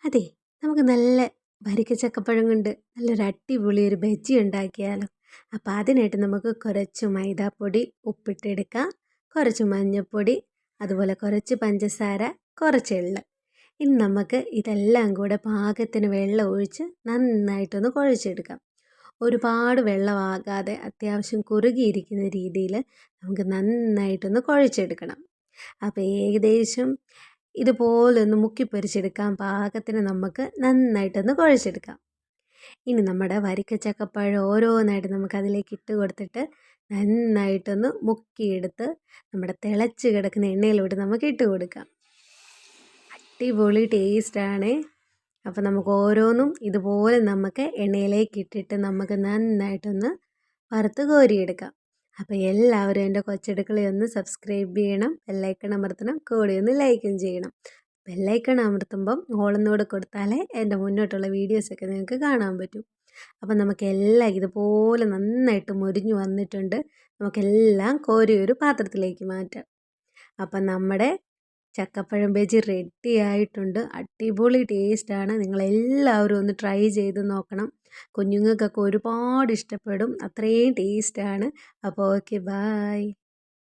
അതെ, നമുക്ക് നല്ല വരിക്കച്ചക്കപ്പഴം കൊണ്ട് നല്ലൊരു അടിപൊളി ഒരു ബജ്ജി ഉണ്ടാക്കിയാലോ? അപ്പോൾ അതിനായിട്ട് നമുക്ക് കുറച്ച് മൈദാപ്പൊടി ഉപ്പിട്ടെടുക്കാം, കുറച്ച് മഞ്ഞൾപ്പൊടി, അതുപോലെ കുറച്ച് പഞ്ചസാര, കുറച്ച് എള്ള്. ഇനി നമുക്ക് ഇതെല്ലാം കൂടെ പാകത്തിന് വെള്ളം ഒഴിച്ച് നന്നായിട്ടൊന്ന് കുഴച്ചെടുക്കാം. ഒരുപാട് വെള്ളമാകാതെ അത്യാവശ്യം കുറുകിയിരിക്കുന്ന രീതിയിൽ നമുക്ക് നന്നായിട്ടൊന്ന് കുഴച്ചെടുക്കണം. അപ്പോൾ ഏകദേശം ഇതുപോലെ ഒന്ന് മുക്കിപ്പൊരിച്ചെടുക്കാൻ പാകത്തിന് നമുക്ക് നന്നായിട്ടൊന്ന് കുഴച്ചെടുക്കാം. ഇനി നമ്മുടെ വരിക്കച്ചക്കപ്പഴം ഓരോന്നായിട്ട് നമുക്ക് അതിലേക്ക് ഇട്ട് കൊടുത്തിട്ട് നന്നായിട്ടൊന്ന് മുക്കിയെടുത്ത് നമ്മുടെ തിളച്ച് കിടക്കുന്ന എണ്ണയിലോട്ട് നമുക്ക് ഇട്ട് കൊടുക്കാം. അടിപൊളി ടേസ്റ്റാണ്. അപ്പോൾ നമുക്ക് ഓരോന്നും ഇതുപോലെ നമുക്ക് എണ്ണയിലേക്ക് ഇട്ടിട്ട് നമുക്ക് നന്നായിട്ടൊന്ന് വറുത്ത് കോരിയെടുക്കാം. അപ്പോൾ എല്ലാവരും എൻ്റെ കൊച്ചടുക്കള ഒന്ന് സബ്സ്ക്രൈബ് ചെയ്യണം, ബെല്ലൈക്കൺ അമർത്തണം, കൂടെ ഒന്ന് ലൈക്കും ചെയ്യണം. ബെല്ലൈക്കൺ അമർത്തുമ്പം ഓളൊന്നുകൂടെ കൊടുത്താലേ എൻ്റെ മുന്നോട്ടുള്ള വീഡിയോസൊക്കെ നിങ്ങൾക്ക് കാണാൻ പറ്റും. അപ്പം നമുക്കെല്ലാം ഇതുപോലെ നന്നായിട്ട് മൊരിഞ്ഞു വന്നിട്ടുണ്ട്. നമുക്കെല്ലാം കോരി ഒരു പാത്രത്തിലേക്ക് മാറ്റാം. അപ്പം നമ്മുടെ ചക്കപ്പഴം ബജി റെഡി ആയിട്ടുണ്ട്. അടിപൊളി ടേസ്റ്റാണ്. നിങ്ങളെല്ലാവരും ഒന്ന് ട്രൈ ചെയ്ത് നോക്കണം. കുഞ്ഞുങ്ങൾക്കൊക്കെ ഒരുപാട് ഇഷ്ടപ്പെടും. അത്രയും ടേസ്റ്റാണ്. അപ്പോൾ ഓക്കെ, ബായ്.